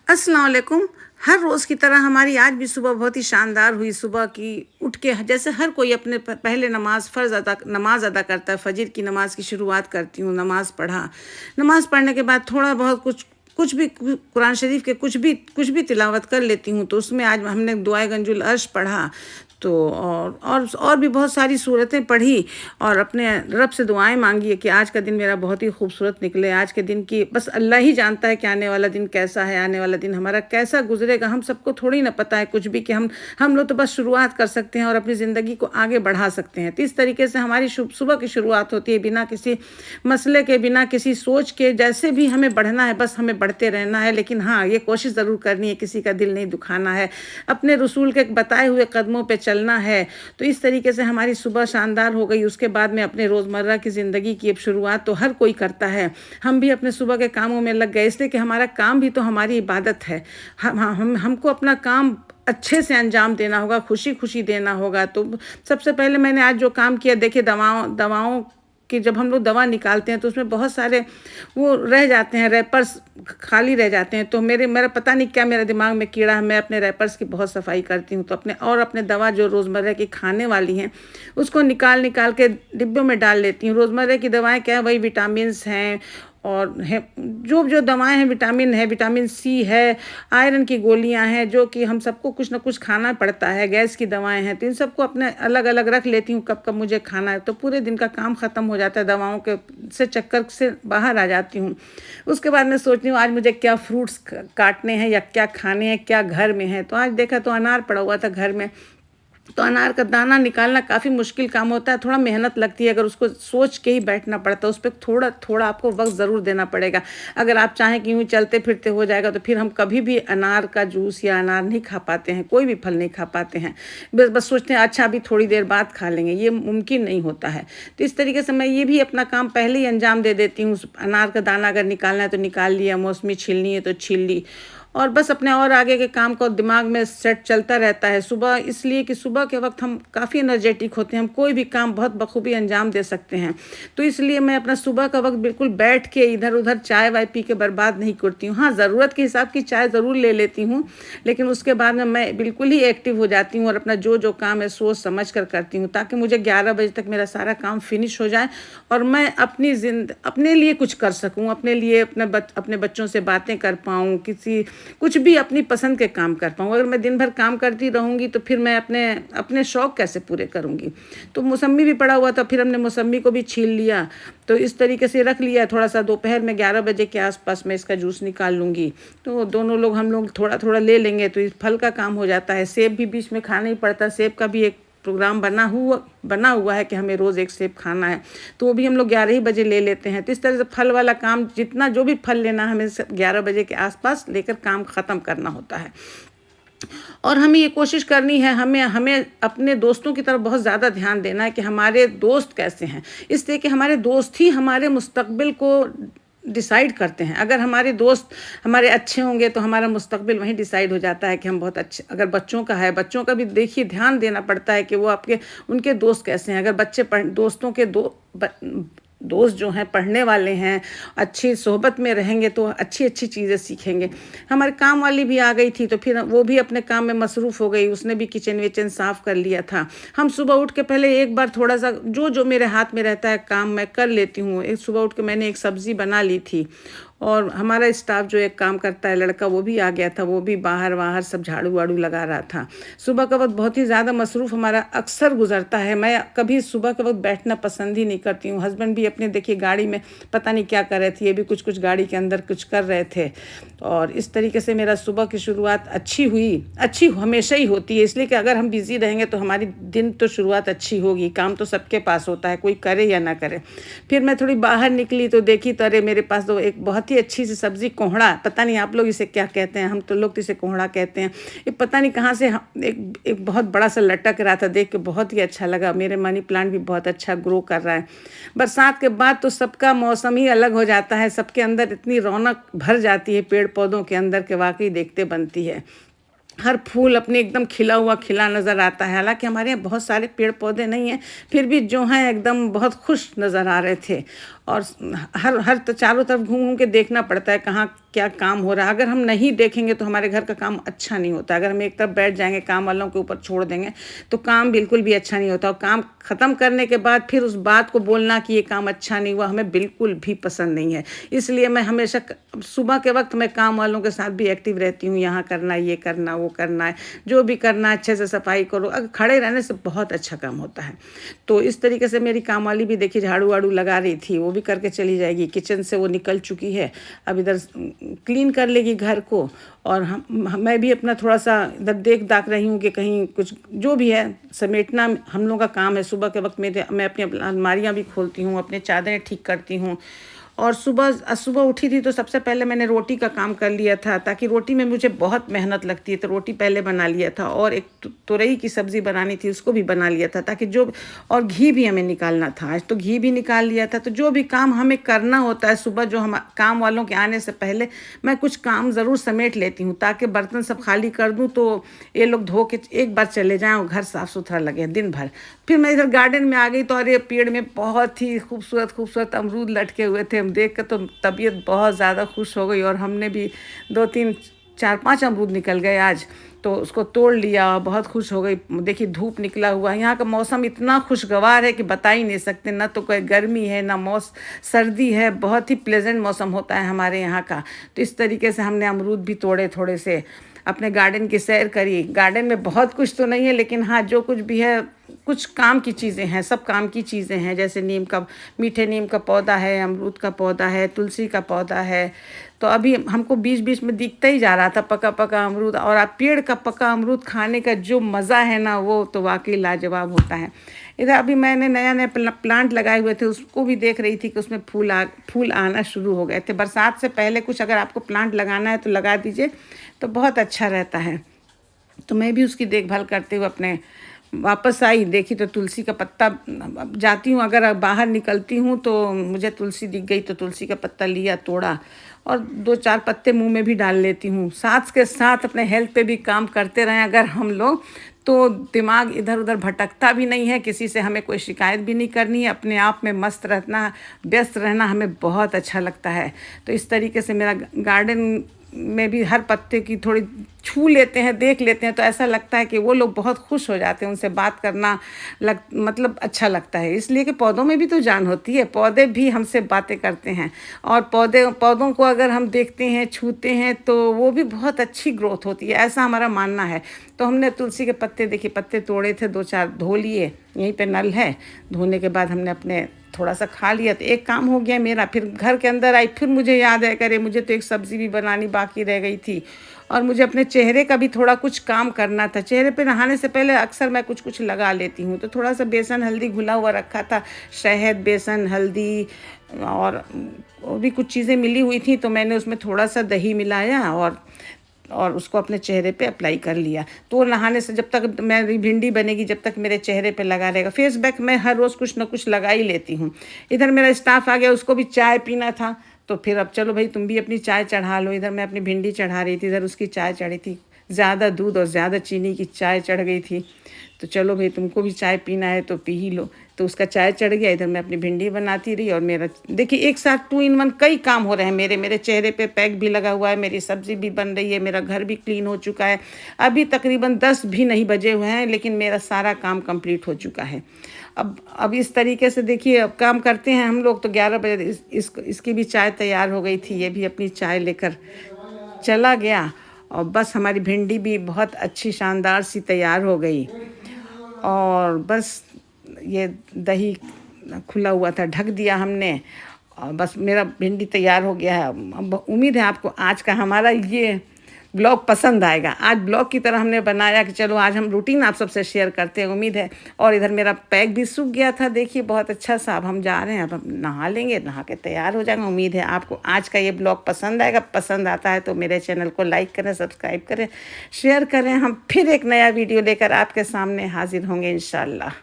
अस्सलाम वालेकुम। हर रोज़ की तरह हमारी आज भी सुबह बहुत ही शानदार हुई। सुबह की उठ के जैसे हर कोई अपने पहले नमाज अदा करता है। फजर की नमाज की शुरुआत करती हूँ, नमाज पढ़ा। नमाज पढ़ने के बाद थोड़ा बहुत कुछ कुछ भी कुरान शरीफ के कुछ भी तिलावत कर लेती हूँ। तो उसमें आज हमने दुआए गंजुल अर्श पढ़ा। तो और भी बहुत सारी सूरतें पढ़ी और अपने रब से दुआएं मांगी है कि आज का दिन मेरा बहुत ही खूबसूरत निकले। आज के दिन की बस अल्लाह ही जानता है कि आने वाला दिन कैसा है, आने वाला दिन हमारा कैसा गुजरेगा। हम सबको थोड़ी ना पता है कुछ भी कि हम लोग तो बस शुरुआत कर सकते हैं और अपनी ज़िंदगी को आगे बढ़ा सकते हैं। तो इस तरीके से हमारी सुबह की शुरुआत होती है, बिना किसी मसले के, बिना किसी सोच के। जैसे भी हमें बढ़ना है बस हमें बढ़ते रहना है, लेकिन हाँ, ये कोशिश ज़रूर करनी है किसी का दिल नहीं दुखाना है, अपने रसूल के बताए हुए कदमों पे चलना है। तो इस तरीके से हमारी सुबह शानदार हो गई। उसके बाद में अपने रोज़मर्रा की ज़िंदगी की अब शुरुआत तो हर कोई करता है। हम भी अपने सुबह के कामों में लग गए, इसलिए कि हमारा काम भी तो हमारी इबादत है। हमको अपना काम अच्छे से अंजाम देना होगा, खुशी खुशी देना होगा। तो सबसे पहले मैंने आज जो काम किया, देखिए दवाओं कि जब हम लोग दवा निकालते हैं तो उसमें बहुत सारे वो रह जाते हैं, रैपर्स खाली रह जाते हैं। तो मेरा पता नहीं क्या मेरे दिमाग में कीड़ा है, मैं अपने रैपर्स की बहुत सफाई करती हूँ। तो अपने दवा जो रोज़मर्रा की खाने वाली हैं उसको निकाल निकाल के डिब्बों में डाल लेती हूँ। रोज़मर्रा की दवाएं क्या है, वही विटामिन्स हैं और है, जो दवाएं हैं, विटामिन सी है, आयरन की गोलियां हैं, जो कि हम सबको कुछ ना कुछ खाना पड़ता है। गैस की दवाएं हैं, तो इन सबको अपने अलग अलग रख लेती हूँ, कब कब मुझे खाना है। तो पूरे दिन का काम ख़त्म हो जाता है, दवाओं के से चक्कर से बाहर आ जाती हूँ। उसके बाद मैं सोचती हूँ आज मुझे क्या फ्रूट्स काटने हैं या क्या खाने हैं, क्या घर में है। तो आज देखा तो अनार पड़ा हुआ था घर में। तो अनार का दाना निकालना काफ़ी मुश्किल काम होता है, थोड़ा मेहनत लगती है। अगर उसको सोच के ही बैठना पड़ता है, उस पर थोड़ा थोड़ा आपको वक्त ज़रूर देना पड़ेगा। अगर आप चाहें कि यूँ चलते फिरते हो जाएगा तो फिर हम कभी भी अनार का जूस या अनार नहीं खा पाते हैं, कोई भी फल नहीं खा पाते हैं। बस सोचते हैं अच्छा अभी थोड़ी देर बाद खा लेंगे, ये मुमकिन नहीं होता है। तो इस तरीके से मैं ये भी अपना काम पहले ही अंजाम दे देती हूँ। अनार का दाना अगर निकालना है तो निकाल लिया, मौसमी छीलनी है तो छील ली, और बस अपने और आगे के काम को दिमाग में सेट चलता रहता है। सुबह इसलिए कि सुबह के वक्त हम काफ़ी एनर्जेटिक होते हैं, हम कोई भी काम बहुत बखूबी अंजाम दे सकते हैं। तो इसलिए मैं अपना सुबह का वक्त बिल्कुल बैठ के इधर उधर चाय वाय पी के बर्बाद नहीं करती हूँ। हाँ, ज़रूरत के हिसाब की चाय ज़रूर ले लेती हूँ, लेकिन उसके बाद में मैं बिल्कुल ही एक्टिव हो जाती हूँ और अपना जो काम है सोच समझ कर करती हूँ, ताकि मुझे 11 बजे तक मेरा सारा काम फिनिश हो जाए और मैं अपने लिए कुछ कर सकूँ, अपने लिए अपने बच्चों से बातें कर पाऊँ, कुछ भी अपनी पसंद के काम कर पाऊँ। अगर मैं दिन भर काम करती रहूँगी तो फिर मैं अपने अपने शौक़ कैसे पूरे करूँगी। तो मौसम्मी भी पड़ा हुआ था, फिर हमने मौसम्मी को भी छील लिया। तो इस तरीके से रख लिया। थोड़ा सा दोपहर में 11 बजे के आसपास मैं इसका जूस निकाल लूँगी। तो हम लोग थोड़ा थोड़ा ले लेंगे तो इस फल का काम हो जाता है। सेब भी बीच में खाना ही पड़ता है, सेब का भी एक प्रोग्राम बना हुआ है कि हमें रोज़ एक सेब खाना है, तो वो भी हम लोग 11 ही बजे ले लेते हैं। तो इस तरह से फल वाला काम, जितना जो भी फल लेना है हमें 11 बजे के आसपास लेकर काम ख़त्म करना होता है। और हमें ये कोशिश करनी है, हमें हमें अपने दोस्तों की तरफ बहुत ज़्यादा ध्यान देना है कि हमारे दोस्त कैसे हैं, इसलिए कि हमारे दोस्त ही हमारे मुस्तकबिल को डिसाइड करते हैं। अगर हमारे दोस्त हमारे अच्छे होंगे तो हमारा मुस्तकबिल वहीं डिसाइड हो जाता है कि हम बहुत अच्छे। अगर बच्चों का है, बच्चों का भी देखिए ध्यान देना पड़ता है कि वो उनके दोस्त कैसे हैं। अगर दोस्तों के दोस्त जो हैं पढ़ने वाले हैं, अच्छी सोहबत में रहेंगे तो अच्छी अच्छी चीज़ें सीखेंगे। हमारे काम वाली भी आ गई थी, तो फिर वो भी अपने काम में मसरूफ़ हो गई, उसने भी किचन विचन साफ़ कर लिया था। हम सुबह उठ के पहले एक बार थोड़ा सा जो मेरे हाथ में रहता है काम मैं कर लेती हूँ। एक सुबह उठ के मैंने एक सब्ज़ी बना ली थी और हमारा स्टाफ जो एक काम करता है लड़का, वो भी आ गया था, वो भी बाहर सब झाड़ू वाड़ू लगा रहा था। सुबह का वक्त बहुत ही ज़्यादा मसरूफ़ हमारा अक्सर गुजरता है। मैं कभी सुबह के वक्त बैठना पसंद ही नहीं करती हूँ। हस्बैंड भी अपने देखिए गाड़ी में पता नहीं क्या कर रहे थे, ये भी कुछ गाड़ी के अंदर कुछ कर रहे थे। और इस तरीके से मेरा सुबह की शुरुआत अच्छी हमेशा ही होती है, इसलिए कि अगर हम बिज़ी रहेंगे तो हमारी दिन तो शुरुआत अच्छी होगी। काम तो सबके पास होता है, कोई करे या ना करे। फिर मैं थोड़ी बाहर निकली तो देखी तो अरे मेरे पास तो एक बहुत ही अच्छी सी सब्ज़ी, कोहड़ा, पता नहीं आप लोग इसे क्या कहते हैं, हम तो लोग तो इसे कोहड़ा कहते हैं। ये पता नहीं कहाँ से एक बहुत बड़ा सा लटक रहा था, देख के बहुत ही अच्छा लगा। मेरे मनी प्लांट भी बहुत अच्छा ग्रो कर रहा है। बरसात के बाद तो सबका मौसम ही अलग हो जाता है, सबके अंदर इतनी रौनक भर जाती है पेड़ पौधों के अंदर के वाकई देखते बनती है। हर फूल अपने एकदम खिला नज़र आता है। हालांकि हमारे यहाँ बहुत सारे पेड़ पौधे नहीं हैं, फिर भी जो हैं एकदम बहुत खुश नज़र आ रहे थे। और हर हर तो चारों तरफ घूम घूम के देखना पड़ता है कहाँ क्या काम हो रहा है। अगर हम नहीं देखेंगे तो हमारे घर का काम अच्छा नहीं होता। अगर हम एक तरफ बैठ जाएंगे, काम वालों के ऊपर छोड़ देंगे, तो काम बिल्कुल भी अच्छा नहीं होता। और काम ख़त्म करने के बाद फिर उस बात को बोलना कि ये काम अच्छा नहीं हुआ, हमें बिल्कुल भी पसंद नहीं है। इसलिए मैं हमेशा सुबह के वक्त मैं काम वालों के साथ भी एक्टिव रहती हूँ। यहाँ करना है, ये करना, वो करना है, जो भी करना है अच्छे से सफाई करो। अगर खड़े रहने से बहुत अच्छा काम होता है। तो इस तरीके से मेरी काम वाली भी देखिए झाड़ू वाड़ू लगा रही थी, वो भी करके चली जाएगी। किचन से वो निकल चुकी है, अब इधर क्लीन कर लेगी घर को। और मैं भी अपना थोड़ा सा इधर देख दाख रही हूँ कि कहीं कुछ जो भी है समेटना हम लोगों का काम है। सुबह के वक्त मैं अपनी अलमारियाँ भी खोलती हूँ, अपने चादरें ठीक करती हूँ। और सुबह सुबह उठी थी तो सबसे पहले मैंने रोटी का काम कर लिया था, ताकि रोटी में मुझे बहुत मेहनत लगती है, तो रोटी पहले बना लिया था। और एक तुरई की सब्ज़ी बनानी थी, उसको भी बना लिया था, ताकि जो और घी भी हमें निकालना था आज, तो घी भी निकाल लिया था। तो जो भी काम हमें करना होता है सुबह, जो हम काम वालों के आने से पहले मैं कुछ काम ज़रूर समेट लेती हूँ, ताकि बर्तन सब खाली कर दूँ तो ये लोग धो के एक बार चले जाएँ और घर साफ़ सुथरा लगे दिन भर। फिर मैं इधर गार्डन में आ गई तो अरे पेड़ में बहुत ही खूबसूरत खूबसूरत अमरूद लटके हुए थे। देख कर तो तबीयत बहुत ज़्यादा खुश हो गई, और हमने भी 2 3 4 5 अमरूद निकल गए आज, तो उसको तोड़ लिया और बहुत खुश हो गई। देखिए धूप निकला हुआ है, यहाँ का मौसम इतना खुशगवार है कि बता ही नहीं सकते। ना तो कोई गर्मी है ना सर्दी है, बहुत ही प्लेजेंट मौसम होता है हमारे यहाँ का। तो इस तरीके से हमने अमरूद भी तोड़े, थोड़े से अपने गार्डन की सैर करी। गार्डन में बहुत कुछ तो नहीं है, लेकिन हाँ जो कुछ भी है कुछ काम की चीज़ें हैं, सब काम की चीज़ें हैं। जैसे मीठे नीम का पौधा है, अमरूद का पौधा है, तुलसी का पौधा है। तो अभी हमको बीच बीच में दिखता ही जा रहा था पका पका अमरूद। और आप पेड़ का पका अमरूद खाने का जो मज़ा है ना, वो तो वाकई लाजवाब होता है। इधर अभी मैंने नया नया प्लांट लगाए हुए थे, उसको भी देख रही थी कि उसमें फूल आना शुरू हो गए थे। बरसात से पहले कुछ अगर आपको प्लांट लगाना है तो लगा दीजिए, तो बहुत अच्छा रहता है। तो मैं भी उसकी देखभाल करते हुए अपने वापस आई, देखी तो तुलसी का पत्ता, जाती हूँ अगर बाहर निकलती हूँ तो मुझे तुलसी दिख गई, तो तुलसी का पत्ता लिया, तोड़ा और 2 4 पत्ते मुंह में भी डाल लेती हूँ। साथ के साथ अपने हेल्थ पे भी काम करते रहें अगर हम लोग, तो दिमाग इधर उधर भटकता भी नहीं है, किसी से हमें कोई शिकायत भी नहीं करनी है। अपने आप में मस्त रहना, व्यस्त रहना हमें बहुत अच्छा लगता है। तो इस तरीके से मेरा गार्डन में भी हर पत्ते की थोड़ी छू लेते हैं, देख लेते हैं, तो ऐसा लगता है कि वो लोग बहुत खुश हो जाते हैं। उनसे बात करना मतलब अच्छा लगता है, इसलिए कि पौधों में भी तो जान होती है, पौधे भी हमसे बातें करते हैं। और पौधों को अगर हम देखते हैं, छूते हैं, तो वो भी बहुत अच्छी ग्रोथ होती है, ऐसा हमारा मानना है। तो हमने तुलसी के पत्ते, देखिए पत्ते तोड़े थे, 2 4 धो लिए, यहीं पे नल है, धोने के बाद हमने अपने थोड़ा सा खा लिया, तो एक काम हो गया मेरा। फिर घर के अंदर आई, फिर मुझे याद है करे मुझे तो एक सब्ज़ी भी बनानी बाकी रह गई थी, और मुझे अपने चेहरे का भी थोड़ा कुछ काम करना था। चेहरे पे नहाने से पहले अक्सर मैं कुछ कुछ लगा लेती हूँ, तो थोड़ा सा बेसन हल्दी घुला हुआ रखा था, शहद बेसन हल्दी और भी कुछ चीज़ें मिली हुई थी, तो मैंने उसमें थोड़ा सा दही मिलाया और उसको अपने चेहरे पे अप्लाई कर लिया। तो नहाने से जब तक मेरी भिंडी बनेगी, जब तक मेरे चेहरे पे लगा रहेगा। फेस पैक मैं हर रोज़ कुछ ना कुछ लगा ही लेती हूँ। इधर मेरा स्टाफ आ गया, उसको भी चाय पीना था, तो फिर अब चलो भाई तुम भी अपनी चाय चढ़ा लो। इधर मैं अपनी भिंडी चढ़ा रही थी, इधर उसकी चाय चढ़ी थी। ज़्यादा दूध और ज़्यादा चीनी की चाय चढ़ गई थी, तो चलो भाई तुमको भी चाय पीना है तो पी ही लो। तो उसका चाय चढ़ गया, इधर मैं अपनी भिंडी बनाती रही। और मेरा देखिए एक साथ 2 in 1 कई काम हो रहे हैं मेरे चेहरे पे पैक भी लगा हुआ है, मेरी सब्ज़ी भी बन रही है, मेरा घर भी क्लीन हो चुका है। अभी तकरीबन 10 भी नहीं बजे हुए हैं, लेकिन मेरा सारा काम कंप्लीट हो चुका है। अब इस तरीके से देखिए अब काम करते हैं हम लोग, तो 11 बजे इसकी भी चाय तैयार हो गई थी, ये भी अपनी चाय लेकर चला गया। और बस हमारी भिंडी भी बहुत अच्छी शानदार सी तैयार हो गई। और बस ये दही खुला हुआ था, ढक दिया हमने, और बस मेरा भिंडी तैयार हो गया है। अब उम्मीद है आपको आज का हमारा ये ब्लॉग पसंद आएगा। आज ब्लॉग की तरह हमने बनाया कि चलो आज हम रूटीन आप सबसे शेयर करते हैं, उम्मीद है। और इधर मेरा पैक भी सूख गया था, देखिए बहुत अच्छा सा। अब हम जा रहे हैं, अब हम नहा लेंगे, नहा के तैयार हो जाएंगे। उम्मीद है आपको आज का ये ब्लॉग पसंद आएगा। पसंद आता है तो मेरे चैनल को लाइक करें, सब्सक्राइब करें, शेयर करें। हम फिर एक नया वीडियो लेकर आपके सामने हाजिर होंगे इंशाल्लाह।